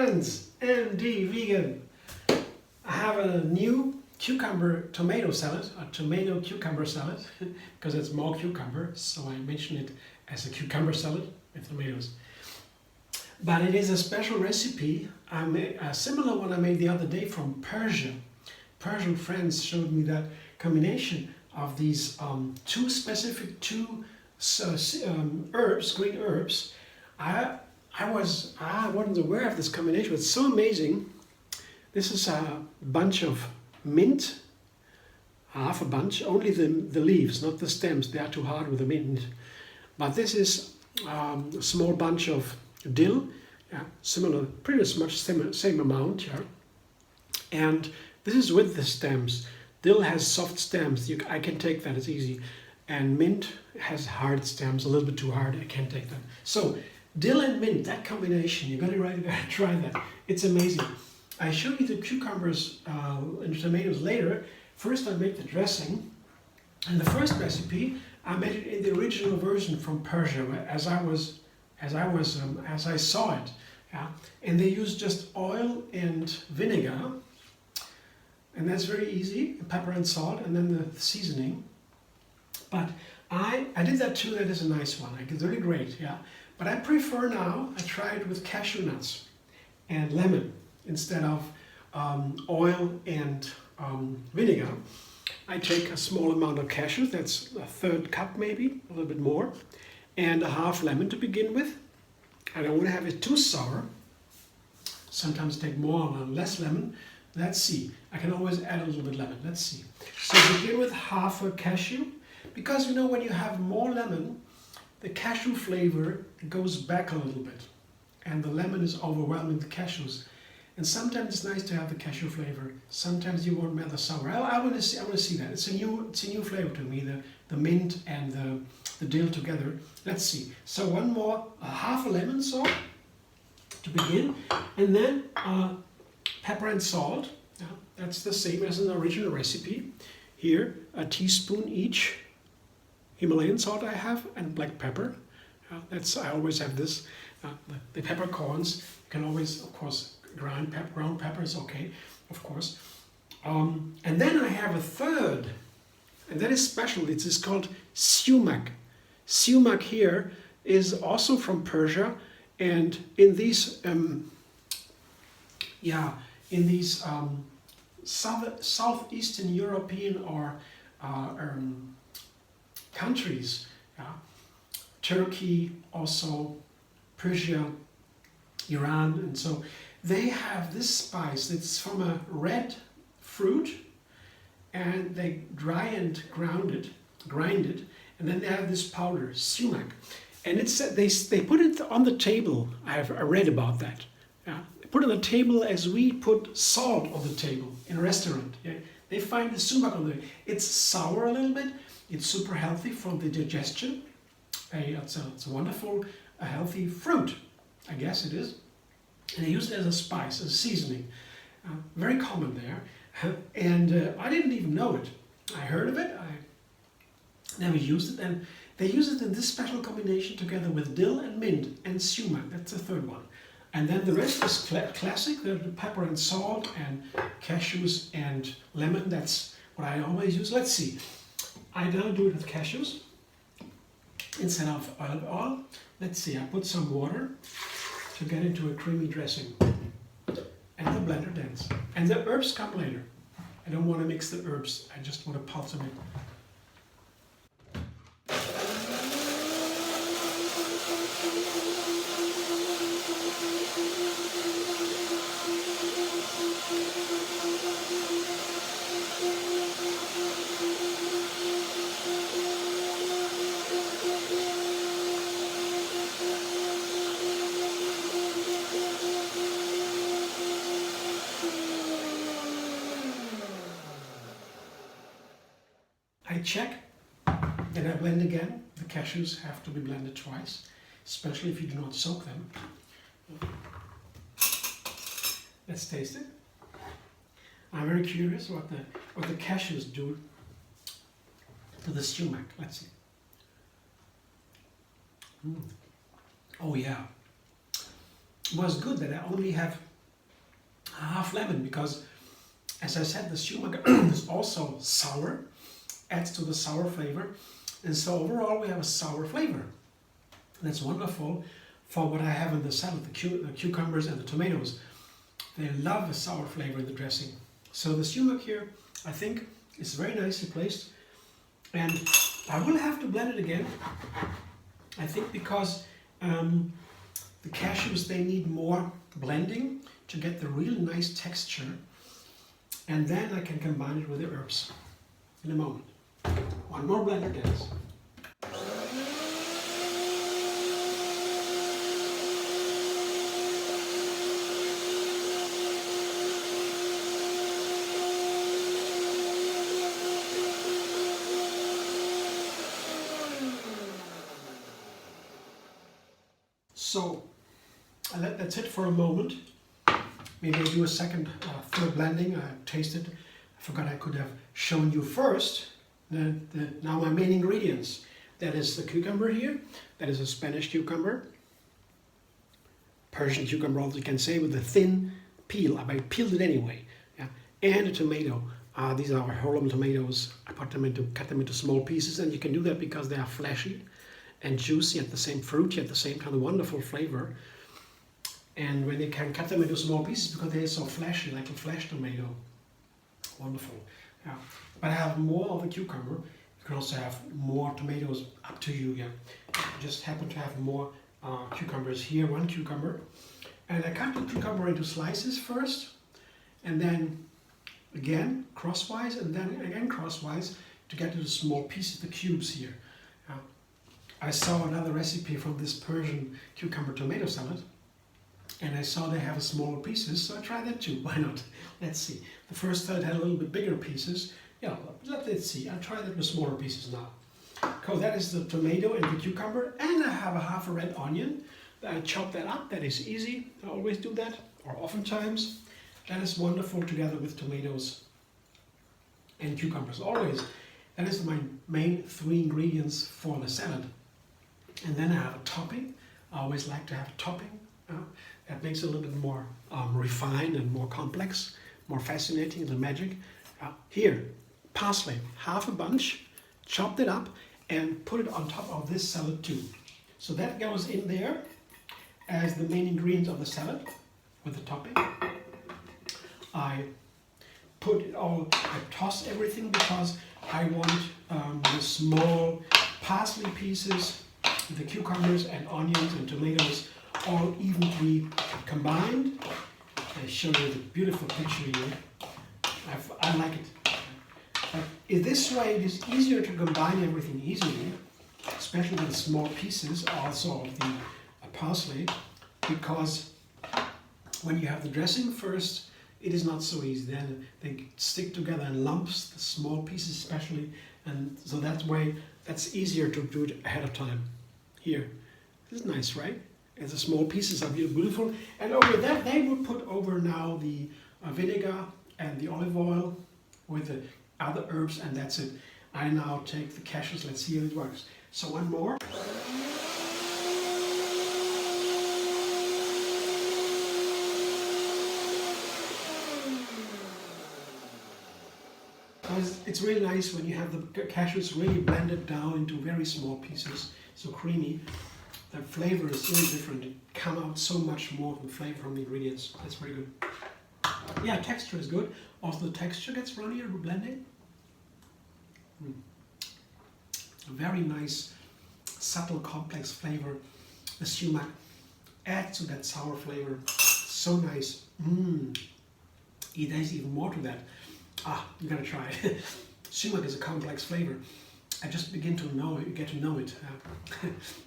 friends, ND Vegan. I have a new cucumber tomato salad, a tomato cucumber salad, because it's more cucumber, so I mention it as a cucumber salad with tomatoes. But it is a special recipe, a similar one I made the other day from Persia. Persian friends showed me that combination of these two herbs, green herbs. I wasn't aware of this combination. It's so amazing. This is a bunch of mint, half a bunch, only the leaves, not the stems. They are too hard with the mint. But this is a small bunch of dill, yeah, similar, pretty much same amount, yeah. And this is with the stems. Dill has soft stems. I can take that, it's easy. And mint has hard stems, a little bit too hard. I can't take that. So dill and mint, that combination, you gotta try that. It's amazing. I show you the cucumbers and tomatoes later. First I make the dressing. And the first recipe, I made it in the original version from Persia, as I saw it. Yeah? And they use just oil and vinegar. And that's very easy, pepper and salt, and then the seasoning. But I did that too, that is a nice one. It's really great, yeah. But I prefer now, I try it with cashew nuts and lemon instead of oil and vinegar. I take a small amount of cashews, that's a third cup maybe, a little bit more, and a half lemon to begin with. I don't want to have it too sour. Sometimes take more or less lemon. Let's see. I can always add a little bit lemon. Let's see. So begin with half a cashew, because you know when you have more lemon, the cashew flavor goes back a little bit, and the lemon is overwhelming the cashews. And sometimes it's nice to have the cashew flavor. Sometimes you want the sour. I want to see that. It's a new flavor to me. The mint and the dill together. Let's see. So one more, half a lemon salt to begin, and then pepper and salt. Yeah, that's the same as in the original recipe. Here, a teaspoon each. Himalayan salt I have, and black pepper. I always have this. The peppercorns, you can always, of course, ground pepper is okay, of course. And then I have a third, and that is special. It is called Sumac. Sumac here is also from Persia, and in these southeastern European or countries, Turkey, also Persia, Iran, and so they have this spice. It's from a red fruit, and they grind it, and then they have this powder, sumac, and it's they put it on the table. I read about that. Yeah, they put it on the table as we put salt on the table in a restaurant. Yeah? They find the sumac on there. It's sour a little bit. It's super healthy for the digestion. It's a wonderful, healthy fruit. I guess it is. And they use it as a spice, as a seasoning. Very common there. And I didn't even know it. I heard of it. I never used it. And they use it in this special combination together with dill and mint and sumac. That's the third one. And then the rest is classic. The pepper and salt and cashews and lemon. That's what I always use. Let's see. I now do it with cashews instead of olive oil. Let's see. I put some water to get into a creamy dressing. And the blender dance. And the herbs come later. I don't want to mix the herbs. I just want to pulse them in. I check, then I blend again. The cashews have to be blended twice, especially if you do not soak them. Let's taste it. I'm very curious what the cashews do to the sumac. Let's see. Oh yeah. It was good that I only have half lemon, because as I said, the sumac is also sour, adds to the sour flavor, and so overall we have a sour flavor. And it's wonderful for what I have in the salad, the cucumbers and the tomatoes. They love a sour flavor in the dressing. So the sumac here, I think, is very nicely placed, and I will have to blend it again, I think, because the cashews, they need more blending to get the real nice texture, and then I can combine it with the herbs in a moment. One more blender, guys. So I let that sit for a moment. Maybe I do a second, third blending. I tasted. I forgot I could have shown you first. Now my main ingredients. That is the cucumber here. That is a Spanish cucumber. Persian cucumber, also you can say, with a thin peel. I peeled it anyway. Yeah. And a tomato. These are whole tomatoes. I cut them into small pieces, and you can do that because they are fleshy and juicy at the same, fruity at the same time, a wonderful flavor. And when you can cut them into small pieces because they're so fleshy, like a flesh tomato. Wonderful. Yeah. But I have more of a cucumber. You can also have more tomatoes, up to you. Yeah. I just happen to have more cucumbers here, one cucumber. And I cut the cucumber into slices first, and then again crosswise, and then again crosswise to get to the small pieces, the cubes here. I saw another recipe from this Persian cucumber tomato salad, and I saw they have smaller pieces, so I tried that too. Why not? Let's see. The first salad had a little bit bigger pieces. Yeah, let's see. I'll try that with smaller pieces now. Because that is the tomato and the cucumber, and I have a half a red onion. I chop that up. That is easy. I always do that, or oftentimes. That is wonderful together with tomatoes and cucumbers. Always. That is my main 3 ingredients for the salad. And then I have a topping. I always like to have a topping. That makes it a little bit more refined and more complex, more fascinating, the magic. Here, parsley, half a bunch, chopped it up and put it on top of this salad too. So that goes in there as the main ingredient of the salad with the topping. I put it all, I toss everything because I want the small parsley pieces, the cucumbers and onions and tomatoes all evenly combined. I show you the beautiful picture here. I like it. In this way it is easier to combine everything easily, especially with the small pieces also of the parsley, because when you have the dressing first, it is not so easy. Then they stick together in lumps, the small pieces especially, and so that way that's easier to do it ahead of time. Here, this is nice, right? And the small pieces are beautiful. And over that, they will put over now the vinegar and the olive oil with the other herbs, and that's it. I now take the cashews. Let's see how it works. So one more. It's really nice when you have the cashews really blended down into very small pieces, so creamy. The flavor is really different. It comes out so much more from the flavor from the ingredients. That's very good. Yeah, texture is good. Also the texture gets runnier with blending. A very nice, subtle, complex flavor. The sumac adds to that sour flavor. So nice. There's even more to that. You gotta try it. Sumac is a complex flavor. I just begin to know it, you get to know it.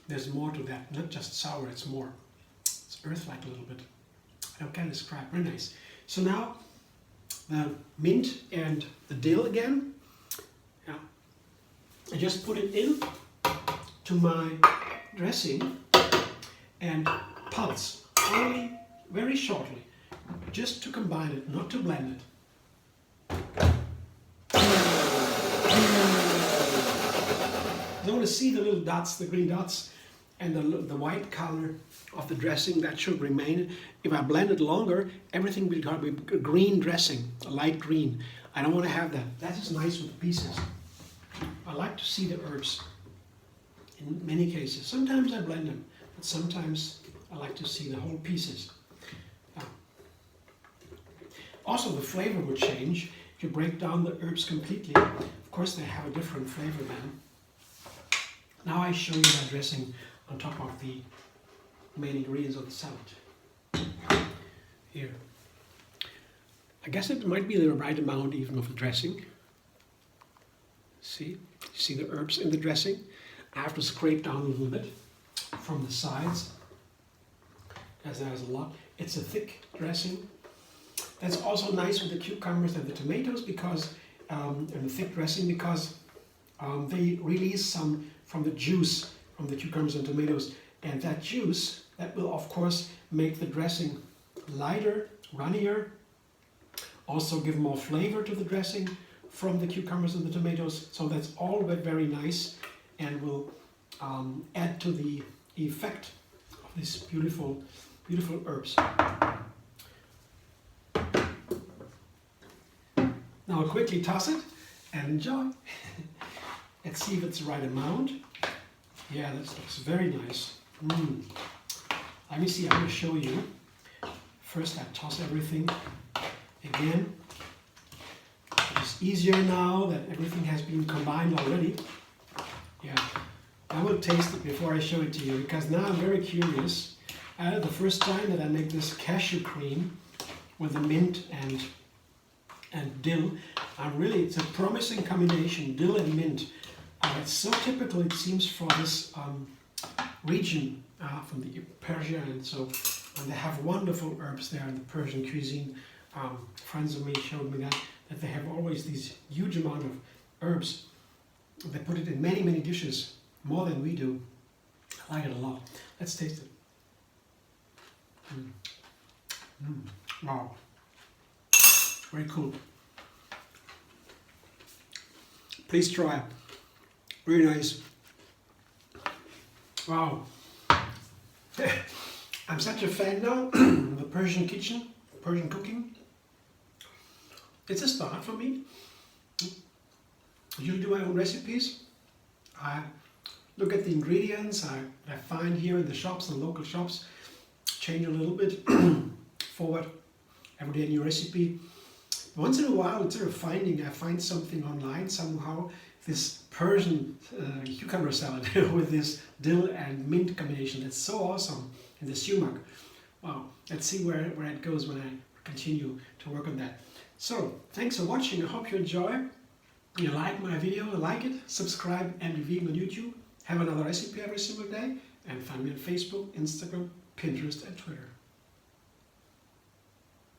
There's more to that, not just sour, it's more. It's earth-like a little bit. I can't describe, very nice. So now, the mint and the dill again. Yeah. I just put it in to my dressing and pulse, only very shortly, just to combine it, not to blend it. I want to see the little dots, the green dots. and the white color of the dressing, that should remain. If I blend it longer, everything will be a green dressing, a light green. I don't want to have that. That is nice with pieces. I like to see the herbs in many cases. Sometimes I blend them, but sometimes I like to see the whole pieces. Also, the flavor would change if you break down the herbs completely. Of course, they have a different flavor then. Now I show you that dressing on top of the main ingredients of the salad. Here. I guess it might be the right amount even of the dressing. See the herbs in the dressing? I have to scrape down a little bit from the sides, as there's a lot. It's a thick dressing. That's also nice with the cucumbers and the tomatoes because, and the thick dressing, because they release some from the juice from the cucumbers and tomatoes, and that juice, that will of course make the dressing lighter, runnier, also give more flavor to the dressing from the cucumbers and the tomatoes. So that's all very nice and will add to the effect of these beautiful, beautiful herbs. Now I'll quickly toss it and enjoy. Let's see if it's the right amount. Yeah, that looks very nice. Let me see, I'm going to show you. First I toss everything again. It's easier now that everything has been combined already. Yeah, I will taste it before I show it to you because now I'm very curious. The first time that I make this cashew cream with the mint and dill, it's a promising combination, dill and mint. It's so typical, it seems, for this region, from the Persia, and they have wonderful herbs there in the Persian cuisine. Friends of me showed me that they have always these huge amount of herbs. They put it in many, many dishes, more than we do. I like it a lot. Let's taste it. Wow. Very cool. Please try it. Very nice. Wow. I'm such a fan now of the Persian kitchen, Persian cooking. It's a start for me. I usually do my own recipes. I look at the ingredients I find here in the shops, the local shops, change a little bit, forward every day a new recipe. Once in a while, instead of I find something online somehow, this Persian cucumber salad with this dill and mint combination. That's so awesome. And the sumac. Wow, let's see where it goes when I continue to work on that. So, thanks for watching. I hope you enjoy. You like my video, like it, subscribe, and be vegan on YouTube. Have another recipe every single day. And find me on Facebook, Instagram, Pinterest, and Twitter.